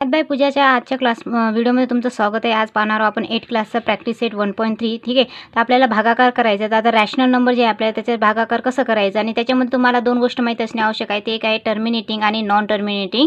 Bye पूजाच्या आजच्या व्हिडिओमध्ये तुमचं स्वागत आहे। आज पाहणार आहोत आपण 8 क्लासचा प्रॅक्टिस सेट 1.3 ठीक आहे। तर आपल्याला भागाकार करायचा आहे। तर आता रॅशनल नंबर जे आपल्याला त्याचे भागाकार कसं करायचं आणि त्याच्यामध्ये तुम्हाला दोन गोष्टी माहिती असणे आवश्यक आहे। ते एक आहे टर्मिनेटिंग आणि नॉन टर्मिनेटिंग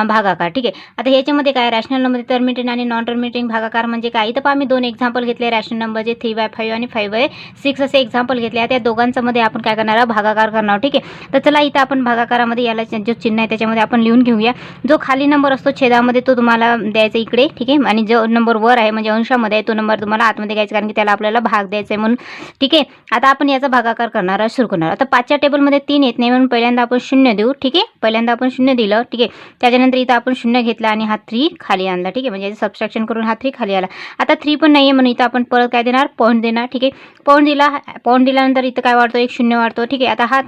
भागाकार ठीक आहे। आता ह्याच्यामध्ये काय रॅशनल नंबर टर्मिनेटिंग आणि नॉन टर्मिनेटिंग भागाकार म्हणजे काय, इथं आम्ही दोन एक्झाम्पल घेतले रॅशनल नंबरचे 3/5 आणि 5/6 असे एक्झाम्पल घेतले। त्या दोघांचा मध्ये आपण काय करणार भागाकार करणार ठीक आहे। तर चला इथं आपण भागाकारामध्ये याला जो चिन्ह आहे त्याच्यामध्ये आपण लिहून घेऊया। जो खाली नंबर असतो छेदामध्ये तो तुम्हाला द्यायचा इकडे ठीक आहे, आणि जो नंबर वर आहे म्हणजे अंशामध्ये आहे तो नंबर तुम्हाला आतमध्ये घ्यायचा, कारण की त्याला आपल्याला भाग द्यायचा आहे म्हणून ठीक आहे। आता आपण याचा भागाकार करणार सुरू करणार। आता 5च्या टेबलमध्ये 3 येत नाही म्हणून पहिल्यांदा आपण 0 देऊ ठीक आहे। पहिल्यांदा आपण 0 दिलं ठीक आहे। त्याच्यानंतर इथं आपण 0 घेतला आणि हा 3 खाली आणला ठीक आहे, म्हणजे सबट्रॅक्शन करून हा 3 खाली आला। आता 3 पण नाहीये म्हणून इथं आपण परत काय देणार पॉईंट देणार ठीक आहे। पॉईंट दिल्यानंतर इथं काय वाढतो एक 0 वाढतो ठीक आहे। आता हा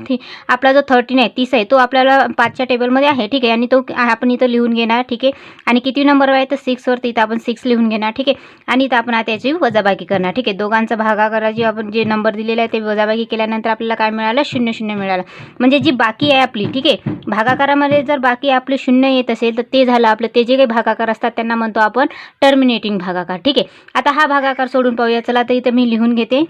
आपला जो 13 आहे 30 आहे तो आपल्याला 5च्या टेबलमध्ये आहे ठीक आहे, आणि तो आपण इथं लिहून घेणार ठीक आहे। आणि किती नंबर आहे तर 6 वरती इथं आपण 6 लिहून घेणार ठीक आहे। आणि इथं आपण त्याची वजाबाकी करणार ठीक आहे। दोघांचा भागाकाराची आपण जे नंबर दिलेला आहे ते वजाबाकी केल्यानंतर आपल्याला काय मिळालं 0 0 मिळालं, म्हणजे जी बाकी आहे आपली ठीक आहे। भागाकारामध्ये जर बाकी आपले 0 येत असेल तर ते झालं आपलं, ते जे काही भागाकार असतात त्यांना म्हणतो आपण टर्मिनेटिंग भागाकार ठीक आहे। आता हा भागाकार सोडून पाहूया। चला तर इथं मी लिहून घेते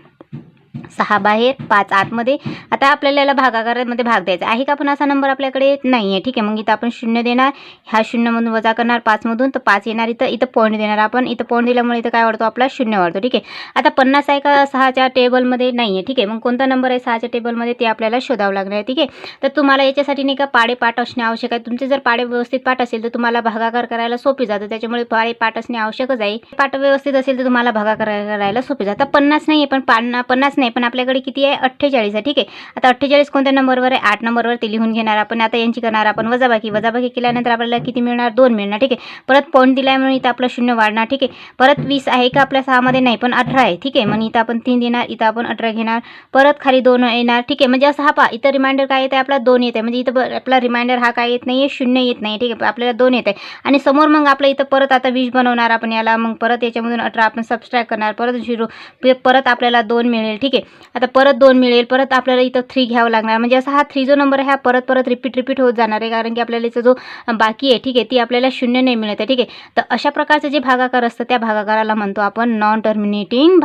6 बाहेर 5 आतमध्ये। आता आपल्याला याला भागाकारामध्ये भाग द्यायचा आहे का, पण असा नंबर आपल्याकडे नाही आहे ठीक आहे। मग इथं आपण 0 देणार, ह्या 0 मधून वजा करणार 5 मधून, तर 5 येणार इथं पॉईंट देणार आपण। इथं पॉईंट दिल्यामुळे इथं काय वाढतो आपला 0 वाढतो ठीक आहे। आता 50 आहे का 6च्या टेबलमध्ये नाही आहे ठीक आहे। मग कोणता नंबर आहे 6च्या टेबलमध्ये ते आपल्याला शोधावं लागणार आहे ठीक आहे। तर तुम्हाला याच्यासाठी नाही का पाडे पाठ असणे आवश्यक आहे। तुमचे जर पाडे व्यवस्थित पाठ असेल तर तुम्हाला भागाकार करायला सोपी जातं, त्याच्यामुळे पाडे पाठ असणे आवश्यकच आहे। पाठ व्यवस्थित असेल तर तुम्हाला भागाकार करायला सोपी जातं। 50 नाही आहे पण 50 नाही पण आपल्याकडे किती आहे 48 आहे ठीक आहे। आता 48 कोणत्या नंबरवर आहे 8 नंबरवर, ते लिहून घेणार आपण। आता यांची करणार आपण वजाबाकी केल्यानंतर आपल्याला किती मिळणार 2 मिळणार ठीक आहे। परत पॉईंट दिलाय म्हणून इथं आपलं 0 वाढणार ठीक आहे। परत 20 आहे का आपल्या 6 मध्ये नाही पण 18 आहे ठीक आहे, म्हणून इथं आपण 3 देणार, इथं आपण 18 घेणार। परत खाली 2 येणार ठीक आहे, म्हणजे असं हा पहा इथं रिमाइंडर काय येते आपला 2 येते, म्हणजे इथं आपला रिमाइंडर हा काय येत नाहीये 0 येत नाही ठीक आहे, आपल्याला 2 येत आहे। आणि समोर मग आपलं इथं परत आता 20 बनवणार आपण याला, मग परत याच्यामधून 18 आपण सबट्रॅक्ट करणार, परत 0 परत आपल्याला 2 मिळेल ठीक आहे। आता परत 2 मिळेल, परत आपल्याला इथं 3 घ्यावं लागणार, म्हणजे असा हा 3 जो नंबर आहे हा परत रिपीट होत जाणार आहे, कारण की आपल्याला इथं जो बाकी आहे ठीक आहे ती आपल्याला 0 नाही मिळत आहे ठीक आहे। तर अशा प्रकारचे जे भागाकार असतं त्या भागाकाराला म्हणतो आपण नॉन टर्मिनेटिंग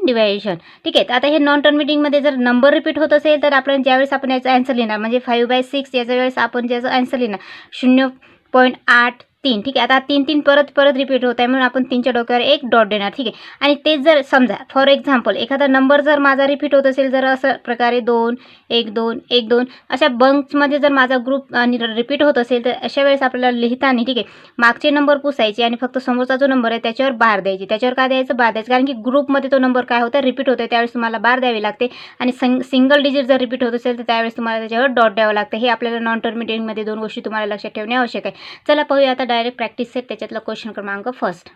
डिव्हिजन ठीक आहे। आता हे नॉन टर्मिनेटिंग मध्ये जर नंबर रिपीट होत असेल तर आपण ज्यावेळेस आपण याचा आन्सर लिहिणार म्हणजे 5/6 याच्या वेळेस आपण ज्याचं आन्सर लिहिणार 0.83 ठीक आहे। आता 3 परत रिपीट होत आहे म्हणून आपण 3च्या डोक्यावर एक डॉट देणार ठीक आहे। आणि तेच जर समजा फॉर एक्झाम्पल एखादा नंबर जर माझा रिपीट होत असेल, जर असं प्रकारे 2 1 2 1 2 अशा बंक्समध्ये जर माझा ग्रुप आणि रिपीट होत असेल तर अशा वेळेस आपल्याला लिहिताना ठीक आहे मागचे नंबर पुसायचे आणि फक्त समोरचा जो नंबर आहे त्याच्यावर बार द्यायची। त्याच्यावर काय द्यायचं बार द्यायचं, कारण की ग्रुपमध्ये तो नंबर काय होतं रिपीट होतं त्यावेळेस तुम्हाला बार द्यावी लागते। आणि सिंगल डिजिट जर रिपीट होत असेल तर त्यावेळेस तुम्हाला त्याच्यावर डॉट द्यावं लागतं। हे आपल्याला नॉन टर्मिनेटिंगमध्ये दोन गोष्टी तुम्हाला लक्षात ठेवणे आवश्यक आहे। चला पाहूया आता डायरेक्ट प्रॅक्टिस सेट त्याच्यातला क्वेश्चन क्रमांक फर्स्ट।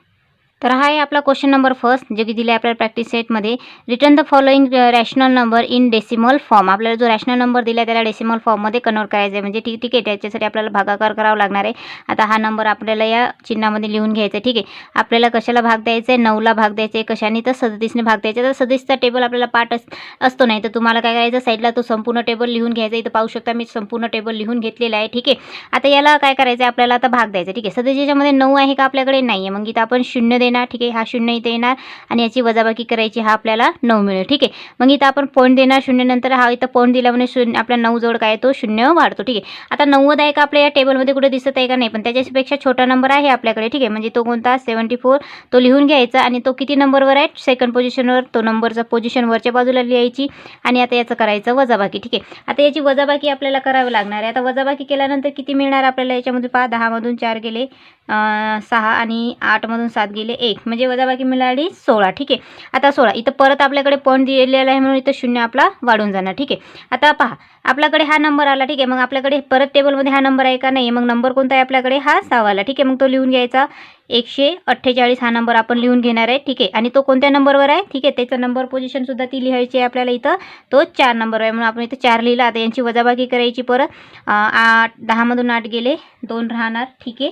तर हा आहे आपला क्वेश्चन नंबर फर्स्ट, जे की दिले आपल्याला प्रॅक्टिस सेटमध्ये। Return the following rational number in decimal form. आपल्याला जो रॅशनल नंबर दिला त्याला डेसिमल फॉर्ममध्ये कन्वर्ट करायचं आहे, म्हणजे ठीक आहे त्याच्यासाठी आपल्याला भागाकार करावा लागणार आहे। आता हा नंबर आपल्याला या चिन्हामध्ये लिहून घ्यायचा आहे ठीक आहे। आपल्याला कशाला भाग द्यायचा आहे 9ला भाग द्यायचा आहे, कशाने तर 37ने भाग द्यायचा आहे। तर 37चा टेबल आपल्याला पाठ असतो नाही, तर तुम्हाला काय करायचं साईडला तो संपूर्ण टेबल लिहून घ्यायचा। इथं पाहू शकता मी संपूर्ण टेबल लिहून घेतलेला आहे ठीक आहे। आता याला काय करायचं आहे आपल्याला आता भाग द्यायचा ठीक आहे। 37च्या मध्ये 9 आहे का आपल्याकडे नाही आहे, मग इथं आपण 0 देणार ठीक आहे। हा 0 इथे येणार आणि याची वजाबाकी करायची, हा आपल्याला 9 मिळेल ठीक आहे। मग इथं आपण पॉईंट देणार 0 नंतर, हा इथं पॉईंट दिल्यामुळे 0 आपल्या 9 जवळ काय तो 0 वाढतो ठीक आहे। आता 90 आहे का आपल्या या टेबलमध्ये कुठे दिसत आहे का नाही, पण त्याच्यापेक्षा छोटा नंबर आहे आपल्याकडे ठीक आहे, म्हणजे तो कोणता 74 तो लिहून घ्यायचा। आणि तो किती नंबरवर आहे सेकंड पोझिशनवर, तो नंबरचा पोझिशन वरच्या बाजूला लिहायची। आणि आता याचं करायचं वजाबाकी ठीक आहे। आता याची वजाबाकी आपल्याला करावी लागणार आहे। आता वजाबाकी केल्यानंतर किती मिळणार आपल्याला याच्यामध्ये पहा 10 मधून 4 गेले 6 आणि 8 मधून 7 गेले 1, म्हणजे वजाबाकी मिळाली 16 ठीक आहे। आता 16 इथं परत आपल्याकडे पॉईंट दिलेला आहे म्हणून इथं 0 आपला वाढून जाणार ठीक आहे। आता पहा आपल्याकडे हा नंबर आला ठीक आहे, मग आपल्याकडे परत टेबलमध्ये हा नंबर आहे का नाही, मग नंबर कोणता आहे आपल्याकडे हा 6 आला ठीक आहे। मग तो लिहून घ्यायचा 148 हा नंबर आपण लिहून घेणार आहे ठीक आहे। आणि तो कोणत्या नंबरवर आहे ठीक आहे, त्याचा नंबर पोझिशन सुद्धा ती लिहायची आहे आपल्याला, इथं तो 4 नंबर आहे म्हणून आपण इथं 4 लिहिला। आता यांची वजाबाकी करायची परत 10 मधून 8 गेले 2 राहणार ठीक आहे।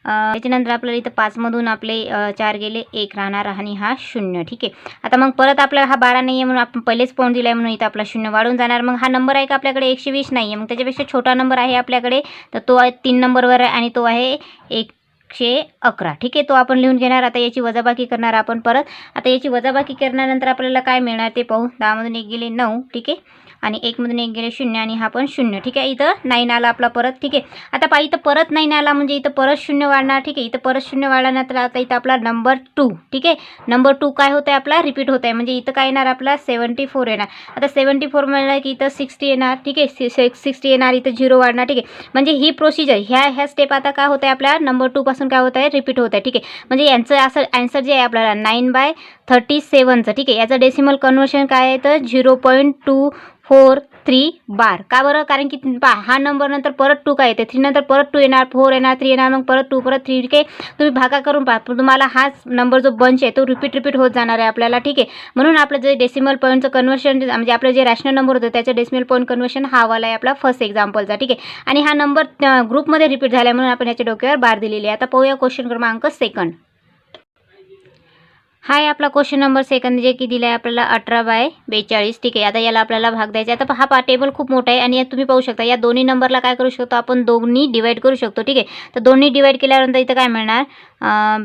त्याच्यानंतर आपल्याला इथं 5मधून आपले 4 गेले, 1 राहणार आणि हा 0. ठीक आहे. आता मग परत आपल्याला हा 12 नाही आहे म्हणून आपण पहिलेच पाऊण दिला आहे म्हणून इथं आपला 0 वाढून जाणार. मग हा नंबर आहे का आपल्याकडे 120 नाही आहे, मग त्याच्यापेक्षा छोटा नंबर आहे आपल्याकडे, तर तो आहे 3 नंबरवर आहे आणि तो आहे 111. ठीक आहे. तो आपण लिहून घेणार. आता याची वजाबाकी करणार आपण परत. आता याची वजाबाकी करण्यानंतर आपल्याला काय मिळणार ते पाहू. 10मधून 1 गेले 9. ठीक आहे. आणि 1मधून 1 गेले 0 आणि हा पण 0. ठीक आहे. इथं 9 आला आपला परत. ठीक आहे. आता पहा इथं परत 9 आला म्हणजे इथं परत 0 वाढणार. ठीक आहे. इथं परत 0 वाढल्यानंतर आता इथं आपला नंबर 2. ठीक आहे. नंबर 2 काय होत आहे आपला रिपीट होत आहे, म्हणजे इथं काय येणार आपला 74 येणार. आता 74 म्हणलं की इथं 60 येणार. ठीक आहे. 60 येणार, इथं 0 वाढणार. ठीक आहे. म्हणजे ही प्रोसिजर ह्या स्टेप आता काय होत आहे आपल्या नंबर 2 पासून काय होत आहे रिपीट होत आहे. ठीक आहे. म्हणजे यांचं असं आन्सर जे आहे आपल्याला 9/37चं. ठीक आहे. याचं डेसिमल कन्व्हर्शन काय आहे तर 0.243 बार. का बरं, कारण की पहा हा नंबर नंतर परत 2 काय येते, 3 नंतर परत 2 येणार, 4 येणार, 3 येणार, मग परत 2 परत 3. ठीक आहे. तुम्ही भागा करून पहा, तुम्हाला हाच नंबर जो बंच आहे तो रिपीट होत जाणार आहे आपल्याला. ठीक आहे. म्हणून आपलं जे डेसिमल पॉईंटचं कन्व्हर्शन म्हणजे आपलं जे रॅशनल नंबर होतं त्याचं डेसिमल पॉईंट कन्व्हर्शन हा वाला आहे आपला फर्स्ट एक्झाम्पलचा. ठीक आहे. आणि हा नंबर ग्रुपमध्ये रिपीट झाला म्हणून आपण याच्या डोक्यावर बार दिलेली आहे. आता पाहूया क्वेश्चन क्रमांक 2. हा आहे आपला क्वेश्चन नंबर 2 जे की दिला आहे आपल्याला 18/42. ठीक आहे. आता याला आपल्याला भाग द्यायचा. आता हा टेबल खूप मोठा आहे आणि यात तुम्ही पाहू शकता या दोन्ही नंबरला काय करू शकतो आपण, दोन्ही डिवाइड करू शकतो. ठीक आहे. तर दोन्ही डिवाइड केल्यानंतर इथं काय मिळणार,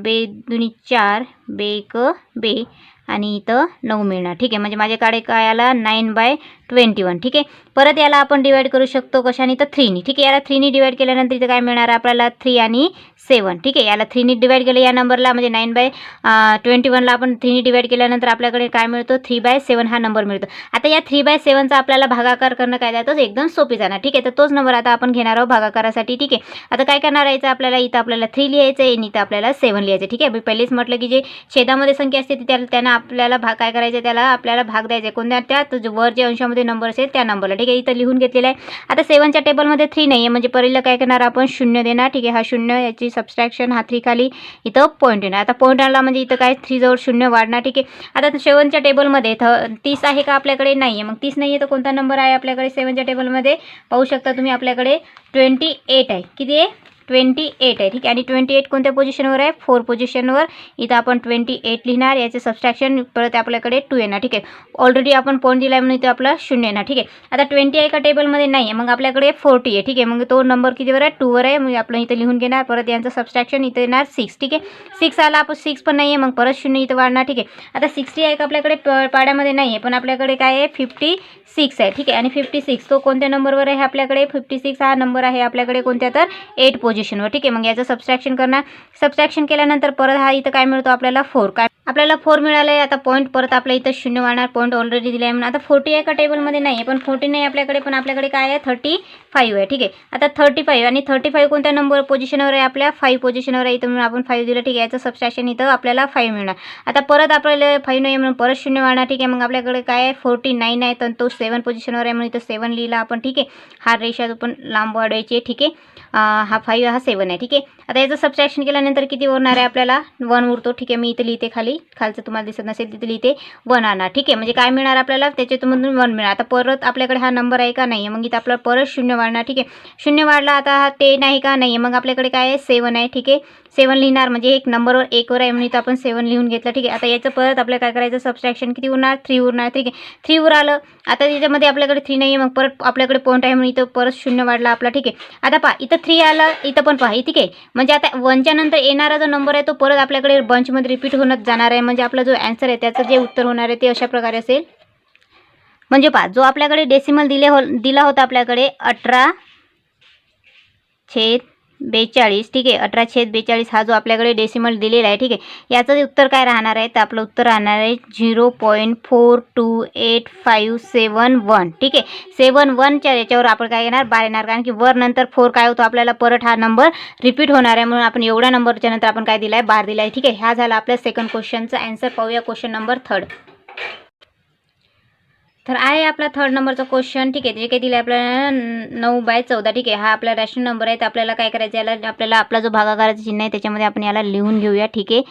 2 दुनी 4, 2 1 2 आणि इथं 9 मिळणार. ठीक आहे. म्हणजे माझ्याकडे काय आला 9/21. ठीक आहे. परत याला आपण डिवाइड करू शकतो कशाने तर 3नी. ठीक आहे. याला 3नी डिवाइड केल्यानंतर इथं काय मिळणार आपल्याला 3 आणि 7. ठीक आहे. याला 3नी डिवाइड केलं या नंबरला म्हणजे 9/21ला आपण 3नी डिवाइड केल्यानंतर आपल्याकडे काय मिळतो 3/7 हा नंबर मिळतो. आता या 3/7चा आपल्याला भागाकार करणं काय जातं एकदम सोपी जाणार. ठीक आहे. तर तोच नंबर आता आपण घेणार आहोत भागाकारासाठी. ठीक आहे. आता काय करणार आहे आपल्याला, इथं आपल्याला 3 लिहायचं आहे आणि इथं आपल्याला 7 लिहायचं. ठीक आहे. मी पहिलेच म्हटलं की जे छेदामध्ये संख्या असते त्यांना आपल्याला काय करायचं, त्याला आपल्याला भाग द्यायचा. कोणत्या त्या वर जे अंशामध्ये नंबर असेल त्या नंबरला. ठीक आहे. इथं लिहून घेतलेलं आहे. आता 7च्या टेबलमध्ये 3 नाही आहे म्हणजे पहिलं काय करणार आपण 0 देणार. ठीक आहे. हा 0 याची सबस्ट्रॅक्शन हा 3 खाली इथं पॉईंट येणार. आता पॉईंट आला म्हणजे इथं काय 3 जवळ 0 वाढणार. ठीक आहे. आता 7च्या टेबलमध्ये 30 आहे का आपल्याकडे, नाही आहे. मग 30 नाही आहे तर कोणता नंबर आहे आपल्याकडे 7च्या टेबलमध्ये पाहू शकता तुम्ही आपल्याकडे 28 आहे. किती आहे 28 आहे. ठीक आहे. आणि 28 कोणत्या पोझिशनवर आहे 4 पोझिशनवर. इथं आपण 28 लिहिणार, याचे सबस्ट्रॅक्शन परत आपल्याकडे 2 येणार. ठीक आहे. ऑलरेडी आपण पॉईंट दिला आहे म्हणून इथं आपला 0 येणार. ठीक आहे. आता 20 आहे का टेबलमध्ये, नाही आहे. मग आपल्याकडे 40 आहे. ठीक आहे. मग तो नंबर कितीवर आहे 2वर आहे. मग आपण इथं लिहून घेणार. परत यांचं सबस्ट्रॅक्शन इथं येणार 6. ठीक आहे. 6 आला, आपण 6 पण नाही आहे मग परत 0 इथं वाढणार. ठीक आहे. आता 60 आहे का आपल्याकडे पाड्यामध्ये, नाही आहे. पण आपल्याकडे काय आहे 56 आहे. ठीक आहे. आणि 56 तो कोणत्या नंबरवर आहे आपल्याकडे, 56 हा नंबर आहे आपल्याकडे कोणत्या तर 8 पोझिशनवर. ठीक आहे. मग याचं सबस्ट्रॅक्शन करणार. सबस्ट्रॅक्शन केल्यानंतर परत हा इथं काय मिळतो आपल्याला 4. काय आपल्याला 4 मिळालं आहे. आता पॉईंट परत आपल्या इथं 0 वाढणार, पॉईंट ऑलरेडी दिला आहे म्हणून. आता 40 आहे का टेबलमध्ये, नाही आहे. पण 40 नाही आपल्याकडे, पण आपल्याकडे काय आहे 35 आहे. ठीक आहे. आता 35 आणि 35 कोणत्या नंबर पोझिशनवर आहे आपल्या 5 पोझिशनवर आहे. इथं म्हणून आपण 5 दिलं. ठीक आहे. याचं सबस्ट्रॅक्शन इथं आपल्याला 5 मिळणार. आता परत आपल्याला 5 नाही म्हणून परत 0 वाढणार. ठीक आहे. मग आपल्याकडे काय आहे 49 आहे, तर तो 7 पोझिशनवर आहे म्हणून इथं 7 लिहिला आपण. ठीक आहे. हा रेषा पण लांब वाढवायची आहे. ठीक आहे. हा 5 हा 7 आहे. ठीक आहे. आता याचं सबस्ट्रॅक्शन केल्यानंतर किती उरणार आहे आपल्याला 1 उरतो. ठीक आहे. मी इथं लिहिते खालचं तुम्हाला दिसत नसेल तिथे लिहिते 1 आणणार. ठीक आहे. म्हणजे काय मिळणार आपल्याला त्याच्यातून 1 मिळणार. आता परत आपल्याकडे हा नंबर आहे का, नाही आहे. मग इथं आपल्याला परत 0 वाढणार. ठीक आहे. 0 वाढला. आता हा 10 आहे का, नाही आहे. मग आपल्याकडे काय आहे 7 आहे. ठीक आहे. 7 लिहिणार म्हणजे एक नंबरवर 1वर आहे म्हणून इथं आपण 7 लिहून घेतलं. ठीक आहे. आता याचं परत आपल्याला काय करायचं सबस्ट्रॅक्शन किती उरणार 3 उरणार. ठीक आहे. 3 वर आलं. आता त्याच्यामध्ये आपल्याकडे 3 नाही आहे मग परत आपल्याकडे पॉईंट आहे म्हणून इथं परत 0 वाढला आपला. ठीक आहे. आता पहा इथं 3 आलं, इथं पण पहा. ठीक आहे. म्हणजे आता 1च्या नंतर येणारा जो नंबर आहे तो परत आपल्याकडे बंचमध्ये रिपीट होत जाणार आहे. म्हणजे आपला जो आन्सर आहे त्याचं जे उत्तर होणार आहे ते अशा प्रकारे असेल. म्हणजे पहा जो आपल्याकडे डेसिमल दिला होता आपल्याकडे 18/42. ठीक आहे. 18/42 हा जो आपल्याकडे डेसिमल दिलेला आहे. ठीक आहे. याचं उत्तर काय राहणार आहे तर आपलं उत्तर राहणार आहे 0.428571. ठीक आहे. 71च्या याच्यावर आपण काय घेणार बार येणार, कारण की वर नंतर 4 काय होतो आपल्याला परत हा नंबर रिपीट होणार आहे म्हणून आपण एवढ्या नंबरच्या नंतर आपण काय दिला आहे बार दिला आहे. ठीक आहे. हा झाला आपल्या सेकंड क्वेश्चनचा आन्सर. पाहूया क्वेश्चन नंबर 3. तर आहे आपला 3rd नंबरचा क्वेश्चन. ठीक आहे. जे काही दिलं आहे आपल्याला 9/14. ठीक आहे. हा आपला रॅशनल नंबर आहे. तर आपल्याला काय करायचं, याला आपल्याला आपला जो भागाकाराचं चिन्ह आहे त्याच्यामध्ये आपण याला लिहून घेऊया. ठीक आहे.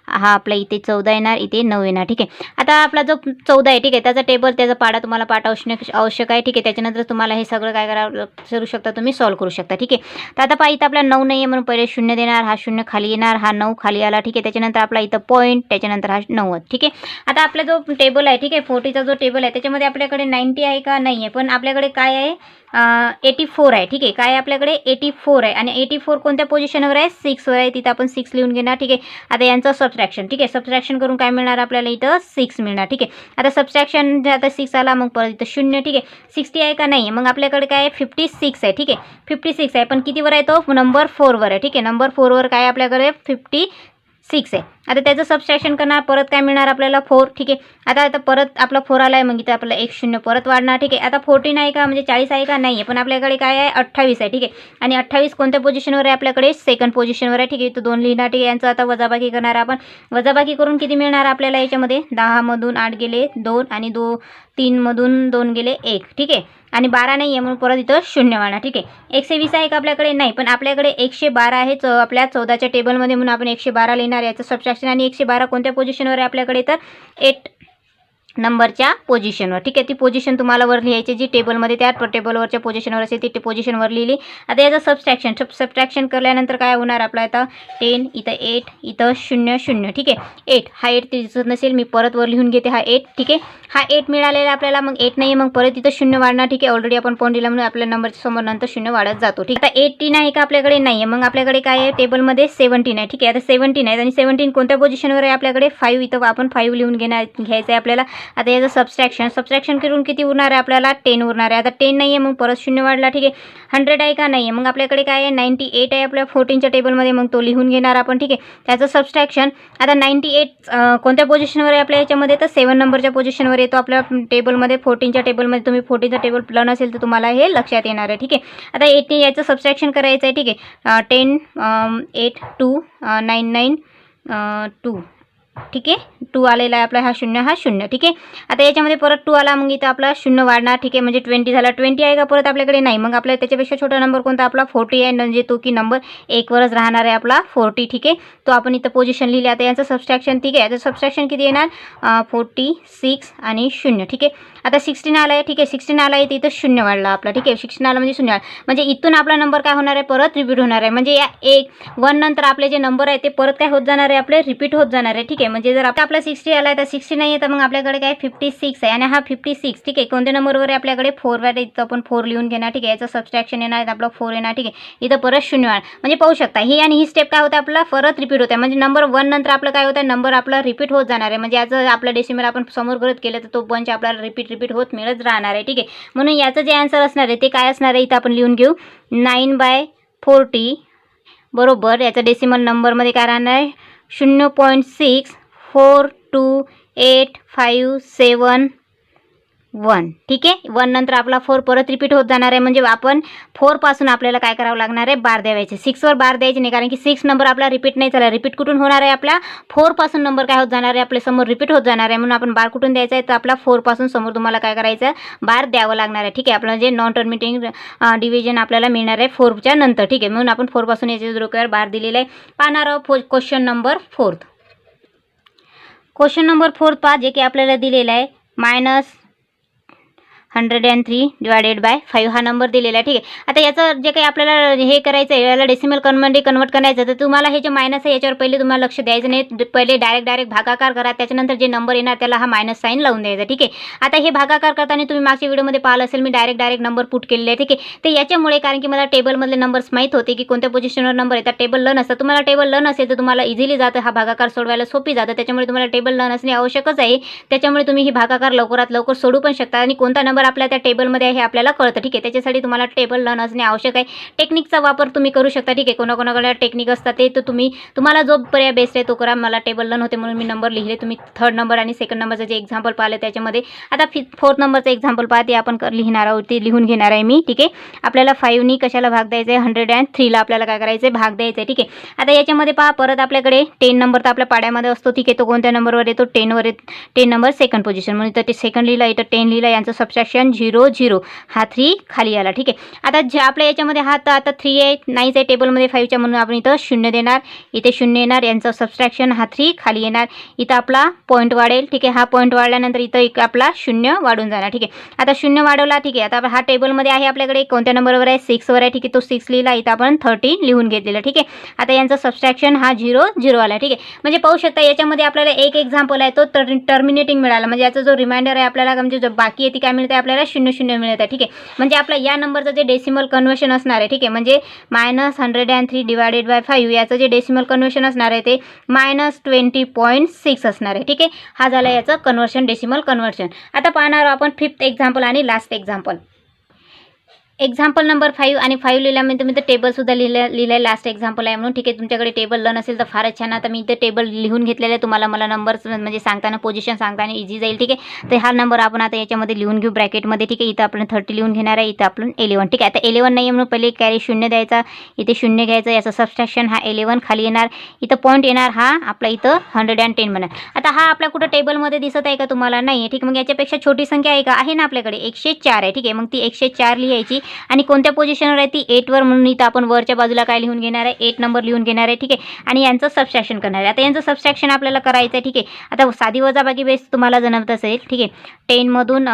हा आपला इथे 14 येणार, इथे 9 येणार. ठीक आहे. आता आपला जो 14 आहे, ठीक आहे, त्याचा टेबल त्याचा पाडा तुम्हाला पाठ आवश्यक आहे. ठीक आहे. त्याच्यानंतर तुम्हाला हे सगळं काय करू शकता, तुम्ही सॉल्व्ह करू शकता. ठीक आहे. तर आता पहा, इथं आपला 9 नाही आहे म्हणून पहिले 0 देणार, हा 0 खाली येणार, हा 9 खाली आला. ठीक आहे. त्याच्यानंतर आपला इथं पॉईंट, त्याच्यानंतर हा 90. ठीक आहे. आता आपला जो टेबल आहे, ठीक आहे, 40चा जो टेबल आहे त्याच्यामध्ये आपल्याकडे 90 आहे का, नाही आहे, पण आपल्याकडे काय आहे, 84 आहे. ठीक आहे. काय आपल्याकडे 84 आहे आणि 84 कोणत्या पोझिशनवर आहे, 6 वर आहे. तिथं आपण 6 लिहून घेणार. ठीक आहे. आता यांचं सबट्रॅक्शन. ठीक आहे. सबट्रॅक्शन करून काय मिळणार आपल्याला, इथं 6 मिळणार. ठीक आहे. आता सबट्रॅक्शन आता 6 आला, मग परत इथं 0. ठीक आहे. 60 आहे का, नाही आहे, मग आपल्याकडे काय आहे, 56 आहे. ठीक आहे. 56 आहे, पण कितीवर आहे तो, नंबर 4 वर आहे. ठीक आहे. नंबर 4 वर काय आपल्याकडे 56 आहे. आता त्याचं सबट्रॅक्शन करणार, परत काय मिळणार आपल्याला 4. ठीक आहे. आता परत आपला 4 आला आहे, मग इथं आपला 1 0 परत वाढणार. ठीक आहे. आता 14 आहे का, म्हणजे 40 आहे का, नाही आहे, पण आपल्याकडे काय आहे, 28 आहे. ठीक आहे. आणि 28 कोणत्या पोझिशनवर आहे आपल्याकडे, सेकंड पोझिशनवर आहे. ठीक आहे. इथं 2 लिहिणार. ठीक आहे. यांचं आता वजाबाकी करणार आपण. वजाबाकी करून किती मिळणार आपल्याला याच्यामध्ये, 10 मधून 8 गेले 2 आणि 3 मधून 2 गेले 1. ठीक आहे. आणि 12 नाही आहे म्हणून परत इथं 0 वाढणार. ठीक आहे. 120 आहे का आपल्याकडे, नाही, पण आपल्याकडे 112 आहे आपल्या 14च्या टेबलमध्ये, म्हणून आपण 112 लिहिणार. याचं सबट्रॅक्शन आणि 112 कोणत्या पोझिशनवर आहे आपल्याकडे, तर 8 नंबरच्या पोझिशनवर. ठीक आहे. ती पोझिशन तुम्हाला वर लिहायची, जी टेबलमध्ये त्या टेबलवरच्या पोझिशनवर असेल ती पोझिशनवर लिहिली. आता याचं सबट्रॅक्शन केल्यानंतर काय होणार आपला, आता 10, इथं 8, इथं 0 0. ठीक आहे. 8 हा 8 दिसत नसेल, मी परत वर लिहून घेते, हा 8. ठीक आहे. हा 8 मिळालेला आपल्याला, मग 8 नाही आहे, मग परत इथं 0 वाढणार. ठीक आहे. ऑलरेडी आपण पॉईंट दिला म्हणून आपल्या नंबरच्या समोर नंतर 0 वाढत जातो. ठीक आहे. आता 18 आहे का आपल्याकडे, नाही आहे, मग आपल्याकडे काय आहे टेबलमध्ये 17 आहे. ठीक आहे. आता 17 आहे आणि 17 कोणत्या पोझिशनवर आहे आपल्याकडे, 5. इथं आपण 5 लिहून घ्यायचं आहे आपल्याला. आता याचं सबट्रॅक्शन करून किती उरणार आहे आपल्याला, 10 उरणार आहे. आता 10 नाही आहे, मग परत 0 वाढला. ठीक आहे. 100 आहे का, नाही आहे, मग आपल्याकडे काय आहे, 98 आहे आपल्या 14च्या टेबलमध्ये, मग तो लिहून घेणार आपण. ठीक आहे. त्याचं सबट्रॅक्शन आता 98 कोणत्या पोझिशनवर आहे आपल्या याच्यामध्ये, तर 7 नंबरच्या पोझिशनवर येतो आपल्या टेबलमध्ये. 14च्या टेबलमध्ये तुम्ही 14चा टेबल प्लन असेल तर तुम्हाला हे लक्षात येणार आहे. ठीक आहे. आता 80 याचं सबट्रॅक्शन करायचं आहे. ठीक आहे. 10 8 2 9 9 2. ठीक आहे. 2 आलेला आहे आपला, हा 0 हा 0. ठीक आहे. आता याच्यामध्ये परत 2 आला, मग इथं आपला 0 वाढणार. ठीक आहे. म्हणजे 20 झाला. 20 आहे का परत आपल्याकडे, नाही, मग आपल्याला त्याच्यापेक्षा छोटा नंबर कोणता आपला 40 आहे, म्हणजे तो की नंबर 1 वरच राहणार आहे आपला 40. ठीक आहे. तो आपण इथं पोझिशन लिहिली. आता यांचं सबट्रॅक्शन. ठीक आहे. याचं सबट्रॅक्शन किती येणार, 46 आणि 0. ठीक आहे. आता 16 आला आहे. ठीक आहे. 16 आला आहे, तिथं 0 वाढला आपला. ठीक आहे. 16 आला म्हणजे 0 म्हणजे इथून आपला नंबर काय होणार आहे, परत रिपीट होणार आहे. म्हणजे या 1 नंतर आपले जे नंबर आहे ते परत काय होत जाणार आहे, आपले रिपीट होत जाणार आहे. ठीक आहे. म्हणजे जर आपला 60 आला आहे तर 60 नाही आहे, तर मग आपल्याकडे काय 56 आहे आणि हा 56. ठीक आहे. कोणत्या नंबरवर आहे आपल्याकडे, 4 वर. इथं आपण 4 लिहून घेणार. ठीक आहे. याचं सबट्रॅक्शन येणार आहे आपला 4 येणार. ठीक आहे. इथं परत 0 वाढ, म्हणजे पाहू शकता ही आणि ही स्टेप काय होतं आपला परत रिपीट होत आहे. म्हणजे नंबर 1 नंतर आपलं काय होतं, नंबर आपला रिपीट होत जाणार आहे. म्हणजे याचं आपलं डेसिमल आपण समोर करत केलं तर तो बंच आपल्याला रिपीट होत मिळत राहणार आहे. ठीक आहे. म्हणून याचं जे आन्सर असणार आहे ते काय असणार आहे, इथं आपण लिहून घेऊ 9/40 बरोबर. याचं डेसिमल नंबरमध्ये काय राहणार आहे, 0.642857 1. ठीक आहे. 1 नंतर आपला 4 परत रिपीट होत जाणार आहे. म्हणजे आपण 4 पासून आपल्याला काय करावं लागणार आहे, बार द्यायचे. 6 वर बार द्यायचे नाही, कारण की 6 नंबर आपला रिपीट नाही झाला. रिपीट कुठून होणार आहे, आपल्या 4 पासून नंबर काय होत जाणार आहे, आपल्या समोर रिपीट होत जाणार आहे. म्हणून आपण बार कुठून द्यायचा आहे, तर आपला 4 पासून समोर तुम्हाला काय करायचं आहे, बार द्यावं लागणार आहे. ठीक आहे. आपलं जे नॉन टर्मिनेटिंग डिव्हिजन आपल्याला मिळणार आहे 4च्या नंतर. ठीक आहे. म्हणून आपण 4 पासून याचे डोक्यावर बार दिलेला आहे. पाहणार आहोत क्वेश्चन नंबर 4. क्वेश्चन नंबर 4 पहा, जे की आपल्याला दिलेला आहे -103/5 हा नंबर दिलेला आहे. ठीक आहे. आता याचं जे काही आपल्याला हे करायचं आहे, याला डेसिमल मध्ये कन्वर्ट करायचं, तर तुम्हाला हे जे मायनस आहे याच्यावर पहिले तुम्हाला लक्ष द्यायचं नाही. पहिले डायरेक्ट भागाकार करा, त्याच्यानंतर जे नंबर येणार त्याला हा मायनस साईन लावून द्यायचा. ठीक आहे. आता हे भागाकार करताना तुम्ही मागच्या व्हिडिओमध्ये पाहिलं असेल, मी डायरेक्ट नंबर पुट केलेले आहे. ठीक आहे. तर याच्यामुळे कारण की मला टेबलमधले नंबर्स माहीत होते की कोणत्या पोझिशनवर नंबर येतात. टेबल लन असतं, तुम्हाला टेबल लन असेल तर तुम्हाला इझिली जातं, हा भागाकार सोडवायला सोपी जातं. त्याच्यामुळे तुम्हाला टेबल लन असणे आवश्यकच आहे. त्याच्यामुळे तुम्ही ही भागाकार लवकरात लवकर सोडू पण शकता आणि कोणता नंबर आपल्या त्या टेबलमध्ये आहे हे आपल्याला कळतं. ठीक आहे. त्याच्यासाठी तुम्हाला टेबल लर्न असणे आवश्यक आहे. टेक्निकचा वापर तुम्ही करू शकता. ठीक आहे. कोणाकोणाकडे टेक्निक असतात ते तर तुम्हाला जो पर्याय बेस्ट आहे तो करा. मला टेबल लर्न होते म्हणून मी नंबर लिहिले. तुम्ही 3rd नंबर आणि 2nd नंबरचं जे एक्झाम्पल पाहिलं त्याच्यामध्ये आता 4th नंबरचं एक्झाम्पल पहा, ते आपण लिहिणार आहोत, ते लिहून घेणार आहे मी. ठीक आहे. आपल्याला 5 कशाला भाग द्यायचा आहे, 103ला आपल्याला काय करायचं आहे, भाग द्यायचा आहे. ठीक आहे. आता याच्यामध्ये पहा, परत आपल्याकडे 10 नंबर तर आपल्या पाड्यामध्ये असतो. ठीक आहे. तो कोणत्या नंबरवर येतो, 10 वर येतो. 10 नंबर सेकंड पोझिशन म्हणून इथं ते सेकंड लिहिला, इथं 10 लिहिला. यांचं सबट्रॅक्शन सबस्ट्रॅक्शन 0 0 हा 3 खाली आला. ठीक आहे. आता जे आपल्या याच्यामध्ये हा तर आता 3 आहे, नाहीच आहे टेबलमध्ये 5च्या, म्हणून आपण इथं 0 देणार. इथे 0 येणार, यांचं सबस्ट्रॅक्शन हा 3 खाली येणार. इथं आपला पॉईंट वाढेल. ठीक आहे. हा पॉईंट वाढल्यानंतर इथं एक आपला 0 वाढून जाणार. ठीक आहे. आता 0 वाढवला. ठीक आहे. आता हा टेबलमध्ये आहे आपल्याकडे कोणत्या नंबरवर आहे, 6 वर आहे. ठीक आहे. तो 6 लिहिला. इथं आपण 13 लिहून घेतलेलं. ठीक आहे. आता यांचं सबस्ट्रॅक्शन हा 0 0 आला. ठीक आहे. म्हणजे पाहू शकता याच्यामध्ये आपल्याला एक एक्झाम्पल आहे तो टर्मिनेटिंग मिळाला. म्हणजे याचा जो रिमाइंडर आहे आपल्याला, म्हणजे जो बाकी आहे ती काय मिळते आपल्याला 0 0 मिळत आहे. ठीक आहे. म्हणजे आपला या नंबरचं जे डेसिमल कन्व्हर्शन असणार आहे, ठीक आहे, म्हणजे -103 डिवायडेड बाय 5 याचं जे डेसिमल कन्व्हर्शन असणार आहे ते -20.6 असणार आहे. ठीक आहे. हा झाला याचं कन्व्हर्शन, डेसिमल कन्व्हर्शन. आता पाहणार आपण 5th एक्झाम्पल आणि लास्ट एक्झाम्पल. एक्झाम्पल नंबर 5 आणि 5 लिहिल्यामध्ये तुम्ही तर टेबलसुद्धा लिहिलं आहे, लास्ट एक्झाम्पल आहे म्हणून. ठीक आहे. तुमच्याकडे टेबल नसेल तर फारच छान. आता मी इथे टेबल लिहून घेतलेलं आहे. तुम्हाला मला नंबर्स म्हणजे सांगताना पोझिशन सांगताना इझी जाईल. ठीक आहे. तर हा नंबर आपण आता याच्यामध्ये लिहून घेऊ ब्रॅकेटमध्ये. ठीक आहे. इथं आपण 30 लिहून घेणार आहे, इथं आपण 11. ठीक आहे. आता 11 नाही आहे म्हणून पहिले कॅरी 0 द्यायचा, इथे 0 घ्यायचं, याचं सबस्ट्रॅक्शन हा 11 खाली येणार. इथं पॉईंट येणार हा आपला इथं 110 म्हणा. आता हा आपल्या कुठं टेबलमध्ये दिसत आहे का तुम्हाला? नाही आहे. ठीक. मग याच्यापेक्षा छोटी संख्या आहे का? आहे ना आपल्याकडे, 104 आहे. ठीक आहे. मग ती 104 लिहायची आणि कोणत्या पोझिशनवर आहे ती 8 वर, म्हणून इथं आपण वरच्या बाजूला काय लिहून घेणार आहे, 8 नंबर लिहून घेणार आहे. ठीक आहे. आणि यांचं सबस्ट्रॅक्शन करणार आहे. आता यांचं सबस्ट्रॅक्शन आपल्याला करायचं आहे. ठीक आहे. आता साधी वजाबाकी बेस तुम्हाला जमत असेल. ठीक आहे. 10 मधून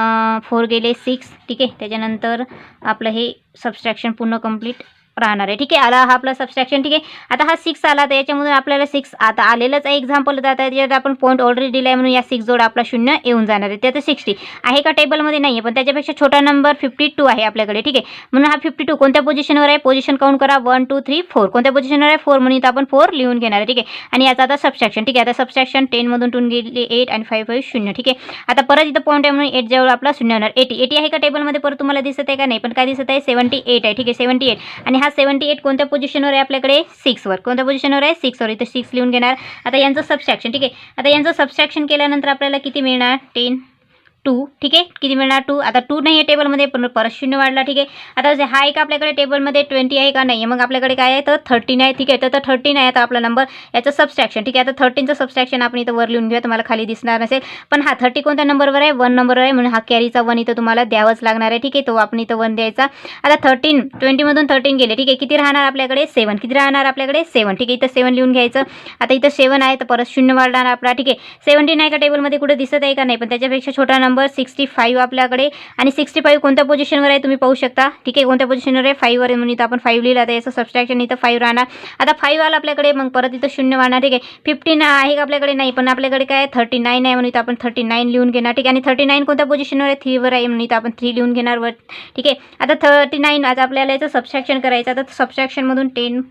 4 गेले 6. ठीक आहे. त्याच्यानंतर आपलं हे सबस्ट्रॅक्शन पूर्ण कंप्लीट राहणार आहे. ठीक आहे. आला हा आपला सबस्ट्रॅक्शन. ठीक आहे. आता हा 6 आला, तर याच्यामधून आपल्याला 6 आता आलेलंच आहे एक्झाम्पल. आता त्याच्यात आपण पॉईंट ऑलरेडी दिला आहे म्हणून या 6 जोड आपला 0 येऊन जाणार आहे. त्यात 60 आहे का टेबलमध्ये? नाही आहे, पण त्याच्यापेक्षा छोटा नंबर 52 आहे आपल्याकडे. ठीक आहे. म्हणून हा 52 कोणत्या पोझिशनवर आहे? पोझिशन काउंट करा, 1 2 3 4. कोणत्या पोझिशनवर आहे? 4, म्हणून इथं आपण 4 लिहून घेणार आहे. ठीक आहे. आणि याचा आता सबस्ट्रॅक्शन. ठीक आहे. आता सबस्ट्रॅक्शन 10 मधून 2 गेले 8 आणि 5 5 0. ठीक आहे. आता परत इथं पॉईंट आहे म्हणून 8 जवळ आपला 0 होणार. 80 आहे का टेबलमध्ये? परत तुम्हाला दिसत आहे का? नाही, पण काय दिसत आहे? 78 आहे. ठीक आहे. 78. आणि हा 78 कोणत्या पोझिशनवर आहे आपल्याकडे? 6 वर. कोणत्या पोझिशनवर आहे? 6 वर. इथं 6 लिहून घेणार. आता यांचं सबस्ट्रॅक्शन. ठीक आहे. आता यांचं सबस्ट्रॅक्शन केल्यानंतर आपल्याला किती मिळणार? 10 2. ठीक आहे. किती मिळणार? 2. आता 2 नाही आहे टेबलमध्ये, पण परत 0 वाढला. ठीक आहे. आता जे हा आहे का आपल्याकडे टेबलमध्ये? 20 आहे का? नाही आहे. मग आपल्याकडे काय आहे? तर 13 आहे. ठीक आहे. तर 13 आहे आता आपला नंबर, याचं सबस्ट्रॅक्शन. ठीक आहे. आता 13चं सबस्ट्रॅक्शन आपण इथं वर लिहून घेऊया, तुम्हाला खाली दिसणार नसेल. पण हा 30 कोणत्या नंबरवर आहे? 1 नंबरवर आहे, म्हणून हा कॅरीचा 1 इथं तुम्हाला द्यावाच लागणार आहे. ठीक आहे. तो आपण इथं 1 द्यायचा. आता 20 मधून 13 गेले. ठीक आहे. किती राहणार आपल्याकडे? 7. किती राहणार आपल्याकडे? 7. ठीक आहे. इथं 7 लिहून घ्यायचं. आता इथं 7 आहे, तर परत 0 वाढणार आपला. ठीक आहे. 17 आहे का टेबलमध्ये? कुठे दिसत आहे का? नाही, पण त्याच्यापेक्षा छोटा नंबर 65 आपल्याकडे. आणि 65 कोणत्या पोझिशनवर आहे तुम्ही पाहू शकता. ठीक आहे. कोणत्या पोझिशनवर आहे? 5 वर आहे, म्हणून इथं आपण 5 लिहिलं. आता याचं सबस्ट्रॅक्शन इथं 5 राहणार. आता 5 आला आपल्याकडे, मग परत इथं 0 वाढणार. ठीक आहे. 15 आहे का आपल्याकडे? नाही, पण आपल्याकडे काय 39 आहे, म्हणून इथं आपण 39 लिहून घेणार. ठीक आहे. आणि 39 कोणत्या पोझिशनवर आहे? 3 वर आहे, म्हणून इथं आपण 3 लिहून घेणार वर. ठीक आहे. आता 39 आज आपल्याला याचं सबस्ट्रॅक्शन करायचं. आता सबस्ट्रॅक्शनमधून 10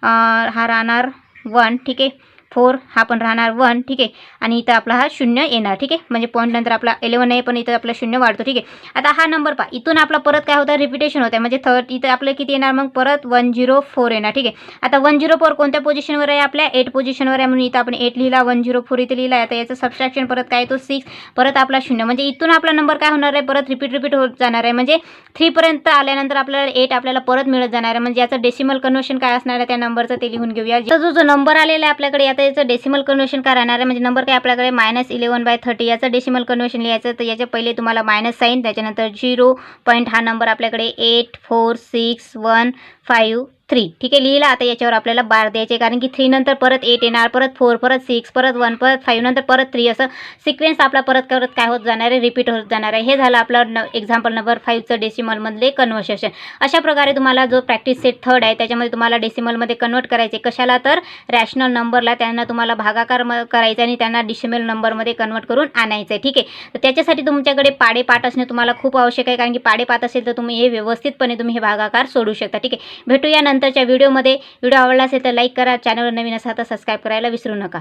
हा राहणार 1. ठीक आहे. 4 हा पण राहणार 1. ठीक आहे. आणि इथं आपला हा 0 येणार. ठीक आहे. म्हणजे पॉईंट नंतर आपला 11 आहे, पण इथं आपला 0 वाढतो. ठीक आहे. आता हा नंबर पहा, इथून आपला परत काय होतं? रिपिटेशन होतं. म्हणजे इथं आपलं किती येणार? मग परत 104 येणार. ठीक आहे. आता 104 कोणत्या पोझिशनवर आहे? आपल्या 8 पोझिशनवर आहे, म्हणून इथं आपण 8 लिहिला, 104 इथं लिहिला. आता याचं सबस्ट्रॅक्शन परत काय तो 6, परत आपला 0. म्हणजे इथून आपला नंबर काय होणार आहे? परत रिपीट होत जाणार आहे. म्हणजे 3 पर्यंत आल्यानंतर आपल्याला 8 आपल्याला परत मिळत जाणार आहे. म्हणजे याचं डेसिमल कन्व्हर्शन काय असणार आहे त्या नंबरचं ते लिहून घेऊया. जो नंबर आलेला आहे आपल्याकडे, आता याचं डेसिमल कन्व्हर्शन काय राहणार आहे? म्हणजे नंबर काय आपल्याकडे -11/30 याचं डेसिमल कन्व्हर्शन लिहायचं. तर याच्या पहिले तुम्हाला मायनस साईन, त्याच्यानंतर 0 पॉईंट, हा नंबर आपल्याकडे 8 4 6 1 5 3. ठीक आहे. लिहिला. आता याच्यावर आपल्याला बार द्यायचे, कारण की 3 नंतर परत 8 येणार, परत 4, परत 6, परत 1, परत 5, नंतर परत 3, असं सिक्वेन्स आपला परत काय होत जाणार आहे? रिपीट होत जाणार आहे. हे झालं आपलं एक्झाम्पल नंबर 5चं डेसिमलमधले कन्व्हर्सेशन. अशा प्रकारे तुम्हाला जो प्रॅक्टिस सेट 3rd आहे त्याच्यामध्ये तुम्हाला डेसिमलमध्ये कन्वर्ट करायचे. कशाला? तर रॅशनल नंबरला त्यांना तुम्हाला भागाकार करायचा आणि त्यांना डेसिमल नंबरमध्ये कन्वर्ट करून आणायचं आहे. ठीक आहे. तर त्याच्यासाठी तुमच्याकडे पाडेपाठ असणे तुम्हाला खूप आवश्यक आहे, कारण की पाडेपाठ असेल तर तुम्ही हे व्यवस्थितपणे तुम्ही हे भागाकार सोडू शकता. ठीक आहे. भेटूया नंतरच्या व्हिडिओमध्ये. व्हिडिओ आवडला असेल तर लाईक करा, चॅनलवर नवीन असाल तर सबस्क्राईब करायला विसरू नका.